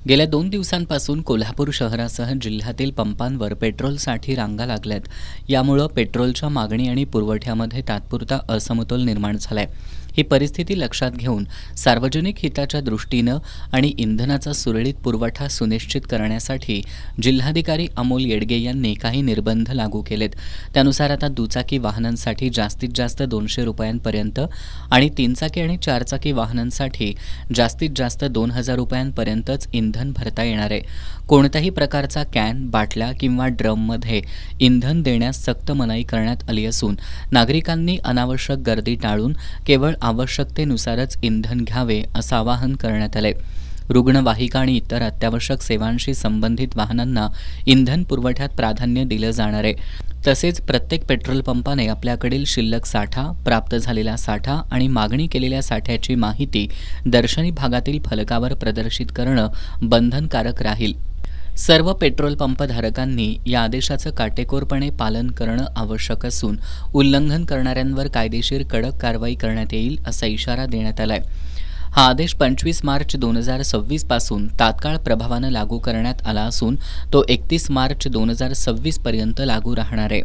गेल्या 2 दिवसांपासून कोल्हापूर शहरासह जिल्ह्यातील पंपांवर पेट्रोलसाठी रांगा लागल्यात। यामुळे पेट्रोलच्या मागणी आणि पुरवठ्यामध्ये तात्पुरता असमतोल निर्माण झालाय। ही परिस्थिती लक्षात घेऊन सार्वजनिक हिताच्या दृष्टीनं आणि इंधनाचा सुरळीत पुरवठा सुनिश्चित करण्यासाठी जिल्हाधिकारी अमोल येडगे यांनी काही निर्बंध लागू केलेत। त्यानुसार आता दुचाकी वाहनांसाठी जास्तीत जास्त 200 रुपयांपर्यंत आणि 3 चाकी आणि 4 चाकी वाहनांसाठी जास्तीत जास्त 2000 रुपयांपर्यंतच इंधन भरता येणार आहे। कोणत्याही प्रकारचा कॅन, बाटल्या किंवा ड्रममध्ये इंधन देण्यास सक्त मनाई करण्यात आली असून नागरिकांनी अनावश्यक गर्दी टाळून केवळ आवश्यकतेनुसारच इंधन घ्यावे असं आवाहन करण्यात आले। रुग्णवाहिका आणि इतर अत्यावश्यक सेवांशी संबंधित वाहनांना इंधन पुरवठ्यात प्राधान्य दिलं जाणार आहे। तसेच प्रत्येक पेट्रोल पंपाने आपल्याकडील शिल्लक साठा, प्राप्त झालेला साठा आणि मागणी केलेल्या साठ्याची माहिती दर्शनी भागातील फलकावर प्रदर्शित करणं बंधनकारक राहील। सर्व पेट्रोल पंप धारकांनी या आदेशाचं काटेकोरपणे पालन करणं आवश्यक असून उल्लंघन करणाऱ्यांवर कायदेशीर कडक कारवाई करण्यात येईल असा इशारा देण्यात आलाय। हा आदेश 25 मार्च 2026 पासून तात्काळ प्रभावानं लागू करण्यात आला असून तो 31 मार्च 2026 पर्यंत लागू राहणार आहे।